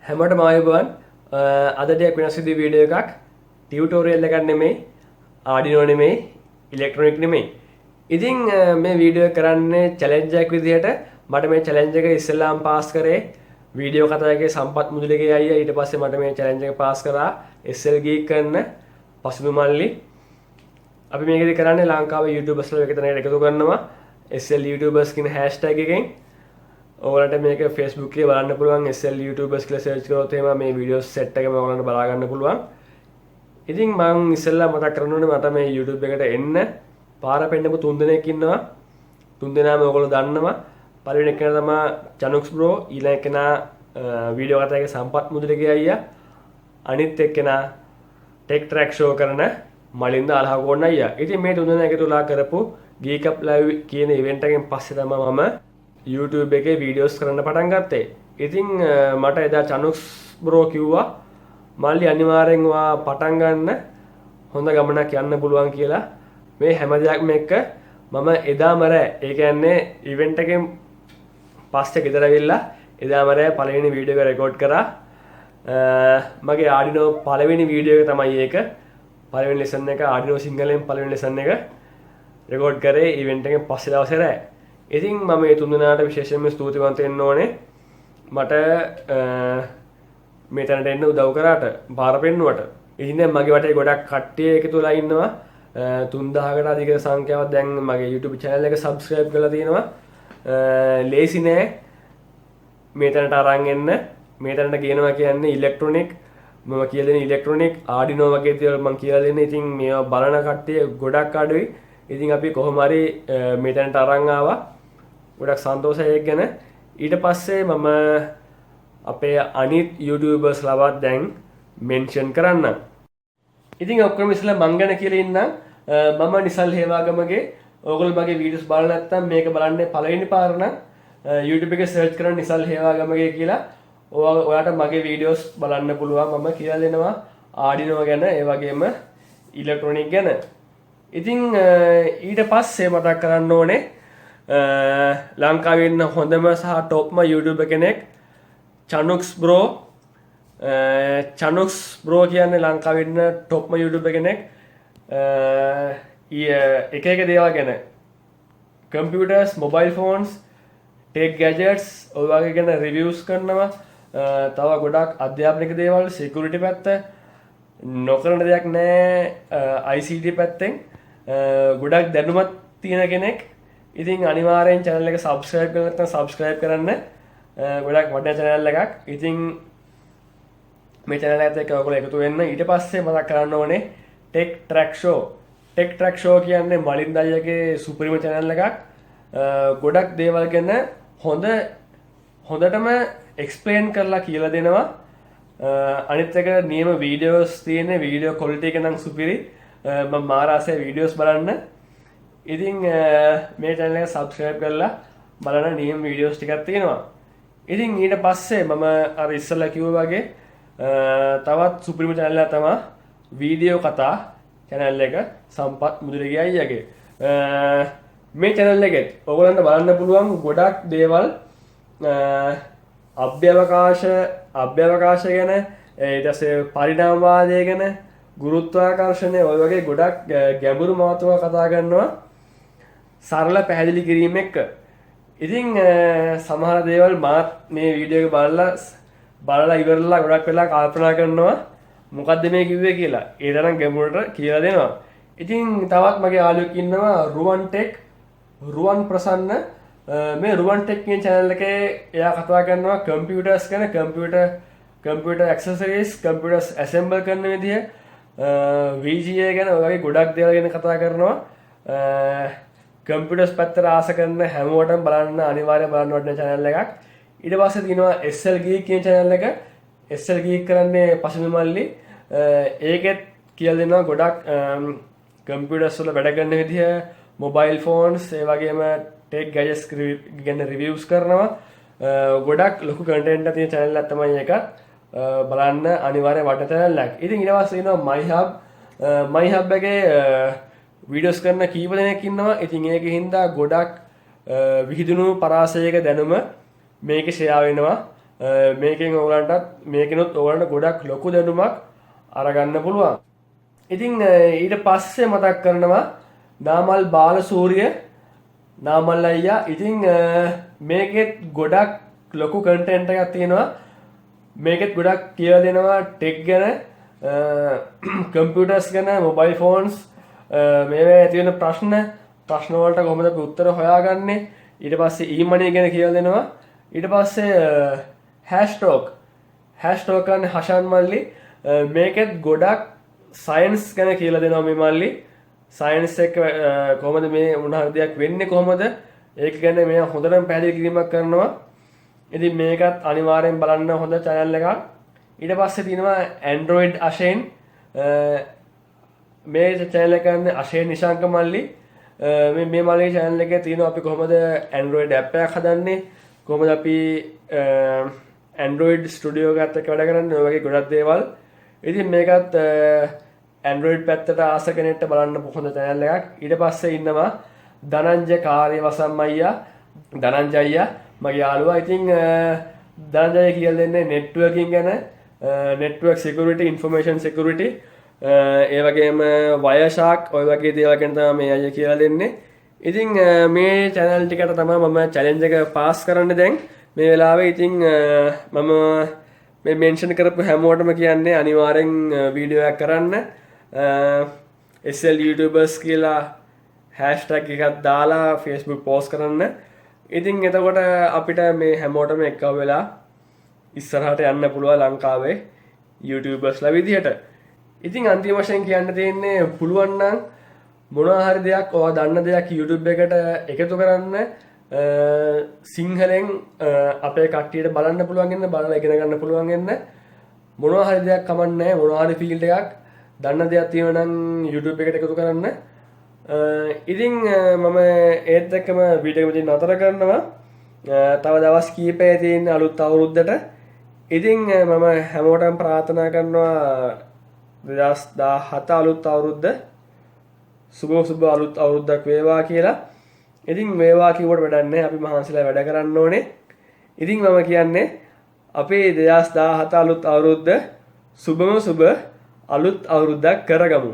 හැමෝටම ආයුබෝවන්. අද ටිකක් වෙනස් විදිහේ වීඩියෝ එකක්. ටියුටෝරියල් එකක් නෙමෙයි, ආඩිනෝ නෙමෙයි, ඉලෙක්ට්‍රොනික නෙමෙයි. ඉතින් මේ වීඩියෝ කරන්නේ චැලෙන්ජ් එකක් විදිහට. මට මේ චැලෙන්ජ් එක ඉස්සෙල්ලාම පාස් කරේ වීඩියෝ කතා එකේ සම්පත් මුදලිගේ අයියා. ඊට පස්සේ මට මේ චැලෙන්ජ් එක පාස් කරා SL Geek කරන පසුබිම මල්ලි. අපි මේකද කරන්නේ ලංකාවේ YouTubers ලා එක තැනකට එකතු කරනවා SL YouTubers කියන hashtag එකෙන්. ඔයාලට මේක Facebook එකේ බලන්න පුළුවන් SL YouTubers කියලා search කරොත් එහෙම මේ වීඩියෝ සෙට් එකම ඔයාලන්ට බලා ගන්න පුළුවන්. ඉතින් මම ඉස්සෙල්ලා මතක් කරන්න ඕනේ මට මේ YouTube එකට එන්න පාර පෙන්නපු 3 දෙනෙක් ඉන්නවා. 3 දෙනාම ඔයගොල්ලෝ දන්නවා. පළවෙනි එකන තමයි චනුක්ස් බ්‍රෝ, ඊළඟ එකනා වීඩියෝ කතා එකේ සම්පත් මුදලිගේ අයියා. අනිත් එක්කෙනා ටෙක් ට්‍රැක් ෂෝ කරන මලින්ද අලහගොන්න අයියා. ඉතින් මේ 3 දෙනා එකතුලා කරපු Geek Up Live කියන ඉවෙන්ට් එකෙන් පස්සේ තමයි මම YouTube එකේ වීඩියෝස් කරන්න පටන් ගත්තේ. ඉතින් මට එදා චනුක්ස් බ්‍රෝ කිව්වා මල්ලි අනිවාර්යෙන් ඔයා පටන් ගන්න හොඳ ගමනක් යන්න පුළුවන් කියලා. මේ හැම දෙයක්ම එක්ක මම එදාම රෑ ඒ කියන්නේ ඉවෙන්ට් එකෙන් පස්සේ ගෙදර ඇවිල්ලා එදාම රෑ පළවෙනි වීඩියෝ එක රෙකෝඩ් කරා. මගේ ආඩිනෝ පළවෙනි වීඩියෝ එක තමයි ඒක. පළවෙනි ලෙසන් එක ආඩිනෝ සිංහලෙන් පළවෙනි ලෙසන් එක රෙකෝඩ් කරේ ඉවෙන්ට් එකෙන් පස්සේ දවසේ රෑ. ඉතින් මම මේ 3 දෙනාට විශේෂයෙන්ම ස්තුතිවන්ත වෙන්න ඕනේ. මට මේ තැනට එන්න උදව් කරාට, පාර පෙන්නුවට. ඉතින් දැන් මගේ වටේ ගොඩක් කට්ටිය එකතු වෙලා ඉන්නවා. 3000කට අධික සංඛ්‍යාවක් දැන් මගේ YouTube channel එක subscribe කරලා තියෙනවා. ලේසි නෑ මේ තැනට අරන් එන්න. මේ තැනට ගේනවා කියන්නේ ඉලෙක්ට්‍රොනික, මම කියලා දෙන ඉලෙක්ට්‍රොනික ආඩිනෝ වගේ දේවල් මම කියලා දෙන්නේ. ඉතින් මේවා බලන කට්ටිය ගොඩක් අඩුයි. ඉතින් අපි කොහොම හරි මේ තැනට අරන් ආවා. ගොඩක් සන්තෝෂයි ඒක ගැන. ඊට පස්සේ මම අපේ අනිත් YouTubers ලවත් දැන් මෙන්ෂන් කරන්න. ඉතින් ඔක්කොම ඉස්සෙල්ලා මං ගැන කියලා ඉන්නම්. මම නිසල් හේවාගමගේ. ඔයගොල්ලෝ මගේ වීඩියෝස් බලලා නැත්නම් මේක බලන්නේ පළවෙනි පාර නම් YouTube එකේ සර්ච් කරන්න නිසල් හේවාගමගේ කියලා. ඔයාට මගේ වීඩියෝස් බලන්න පුළුවන්. මම කියලා දෙනවා ආඩිනෝ ගැන, ඒ වගේම ඉලෙක්ට්‍රොනික ගැන. ඉතින් ඊට පස්සේ මතක් කරන්න ඕනේ ලංකාවේ ඉන්න හොඳම සහ টොප්ම YouTuber කෙනෙක් චනුක්ස් බ්‍රෝ. චනුක්ස් බ්‍රෝ කියන්නේ ලංකාවේ ඉන්න টොප්ම YouTuber කෙනෙක්. එක එක දේවල් ගැන computers, mobile phones, tech gadgets ඔය වගේ ගැන reviews කරනවා. තව ගොඩක් අධ්‍යාපනික දේවල්, security පැත්ත, නොකරන දෙයක් නෑ ICT පැත්තෙන් ගොඩක් දැනුමක් තියෙන කෙනෙක්. ඉතින් අනිවාර්යෙන් channel එක subscribe කරලා නැත්නම් subscribe කරන්න. ගොඩක් වටිනා channel එකක්. ඉතින් මේ channel එකත් එක්ක ඔයගොල්ලෝ එකතු වෙන්න. ඊට පස්සේ මතක් කරන්න ඕනේ Tech Track Show. Tech Track Show කියන්නේ මලින්ද අයියාගේ සුපිරිම channel එකක්. ගොඩක් දේවල් ගැන හොඳටම explain කරලා කියලා දෙනවා. අනිත් එක නියම වීඩියෝස් තියෙන වීඩියෝ quality එක නම් සුපිරි. මම මාරාසේ වීඩියෝස් බලන්න. ඉතින් මේ channel එක subscribe කරලා බලන නියම වීඩියෝස් ටිකක් තියෙනවා. ඉතින් ඊට පස්සේ මම අර ඉස්සෙල්ලා කිව්වා වගේ තවත් සුපිරිම channel එකක් තමයි වීඩියෝ කතා channel එක සම්පත් මුදලිගේ අයියාගේ. මේ channel එකෙත් ඔයගොල්ලන්ට බලන්න පුළුවන් ගොඩක් දේවල් අභ්‍යවකාශ ගැන, ඊට පස්සේ පරිණාමවාදය ගැන, ගුරුත්වාකර්ෂණය ඔය වගේ ගොඩක් ගැඹුරු මාතෘකා කතා කරනවා සරල පැහැදිලි කිරීම එක්ක. ඉතින් සමහර දේවල් මාත් මේ වීඩියෝ එක බලලා ඉවරලා ගොඩක් වෙලා කල්පනා කරනවා මොකද්ද මේ කිව්වේ කියලා. ඒ තරම් ගැඹුරට කියලා දෙනවා. ඉතින් තවත් මගේ යාළුවෙක් ඉන්නවා රුවන් ටෙක්, රුවන් ප්‍රසන්න. මේ රුවන් ටෙක් කියන channel එකේ එයා කතා කරනවා computers ගැන, computer accessories, computers assemble කරන විදිය, VGA ගැන ඔය වගේ ගොඩක් දේවල් ගැන කතා කරනවා. කම්පියුටර්ස් පැත්තට ආස කරන හැමෝටම බලන්න අනිවාර්යයෙන් බලන්න වටින channel එකක්. ඊට පස්සේ තියෙනවා SL Geek කියන channel එක. SL Geek කරන්නේ පසුබිම මල්ලි. ඒකෙත් කියලා දෙනවා ගොඩක් කම්පියුටර්ස් වල වැඩ කරන විදිය, mobile phones, ඒ වගේම tech gadgets ගැන reviews කරනවා. ගොඩක් ලොකු content තියෙන channel එකක් තමයි ඒක. බලන්න අනිවාර්යයෙන් වටින channel එකක්. ඉතින් ඊට පස්සේ තියෙනවා my hub එකේ වීඩියෝස් කරන කීප දෙනෙක් ඉන්නවා. ඉතින් ඒකෙ හින්දා ගොඩක් විහිදුණු පරාසයක දැනුම මේකේ ෂෙයා වෙනවා. මේකෙන් ඔයගලන්ටත් මේකෙනොත් ඔයගලන්ට ගොඩක් ලොකු දැනුමක් අරගන්න පුළුවන්. ඉතින් ඊට පස්සේ මතක් කරනවා නාමල් බාලසූරිය නාමල් අයියා. ඉතින් මේකෙත් ගොඩක් ලොකු කන්ටෙන්ට් එකක් තියෙනවා. මේකෙත් ගොඩක් කියලා දෙනවා ටෙක් ගැන, කම්පියුටර්ස් ගැන, මොබයිල් ෆෝන්ස්, මේවා තියෙන ප්‍රශ්න වලට කොහොමද අපි උත්තර හොයාගන්නේ. ඊට පස්සේ ඊමනි ගැන කියලා දෙනවා. ඊට පස්සේ හැෂ්ටෝක් කියන්නේ හෂාන් මල්ලි. මේකෙත් ගොඩක් සයන්ස් ගැන කියලා දෙනවා මේ මල්ලි. සයන්ස් එක කොහොමද මේ මොනවා දෙයක් වෙන්නේ කොහොමද ඒක ගැන මෙයා හොඳටම පැහැදිලි කිරීමක් කරනවා. ඉතින් මේකත් අනිවාර්යෙන් බලන්න හොඳ channel එකක්. ඊට පස්සේ තියෙනවා Android අශේන්. මේ channel එක ගන්න අශේන් නිශාංක මල්ලි. මේ මල්ලිගේ channel එකේ තියෙනවා අපි කොහොමද Android app එකක් හදන්නේ, කොහොමද අපි Android studio එකත් එක්ක වැඩ කරන්නේ, ඔය වගේ ගොඩක් දේවල්. ඉතින් මේකත් Android පැත්තට ආස කෙනෙක්ට බලන්න හොඳ channel එකක්. ඊට පස්සේ ඉන්නවා ධනංජය කාර්යවසම් අයියා. ධනංජය අයියා මගේ යාළුවා. ඉතින් ධනංජය කියලා දෙන්නේ networking ගැන, network security, information security, ඒ වගේම Wireshark ඔය වගේ දේවල් ගැන තමයි මේ අයියා කියලා දෙන්නේ. ඉතින් මේ channel ටිකට තමයි මම challenge එක pass කරන්න දැන් මේ වෙලාවේ. ඉතින් මම මේ මෙන්ෂන් කරපු හැමෝටම කියන්නේ අනිවාර්යෙන් වීඩියෝ එකක් කරන්න. SL YouTubers කියලා hashtag එකක් දාලා Facebook post කරන්න. ඉතින් එතකොට අපිට මේ හැමෝටම එක්ව වෙලා ඉස්සරහට යන්න පුළුවන් ලංකාවේ YouTubersලා විදිහට. ඉතින් අන්තිම වශයෙන් කියන්න තියෙන්නේ පුළුවන් නම් මොනවා හරි දෙයක් ඔයා දන්න දෙයක් YouTube එකට එකතු කරන්න. සිංහලෙන් අපේ කට්ටියට බලන්න පුළුවන් වෙන, බලලා ඉගෙන ගන්න පුළුවන් වෙන. මොනවා හරි දෙයක් කමන්නේ නැහැ. මොනවා හරි ෆීල්ඩ් එකක් දන්න දෙයක් තියෙනවා නම් YouTube එකට එකතු කරන්න. ඉතින් මම ඒත් එක්කම වීඩියෝ එක මෙතන නතර කරනවා. තව දවස් කීපයක් තියෙන අලුත් අවුරුද්දට. ඉතින් මම හැමෝටම ප්‍රාර්ථනා කරනවා 2017 අලුත් අවුරුද්ද සුබ අලුත් අවුරුද්දක් වේවා කියලා. ඉතින් මේවා කිව්වට වැඩක් නැහැ. අපි මහන්සිලා වැඩ කරන්න ඕනේ. ඉතින් මම කියන්නේ අපේ 2017 අලුත් අවුරුද්ද සුබ අලුත් අවුරුද්දක් කරගමු.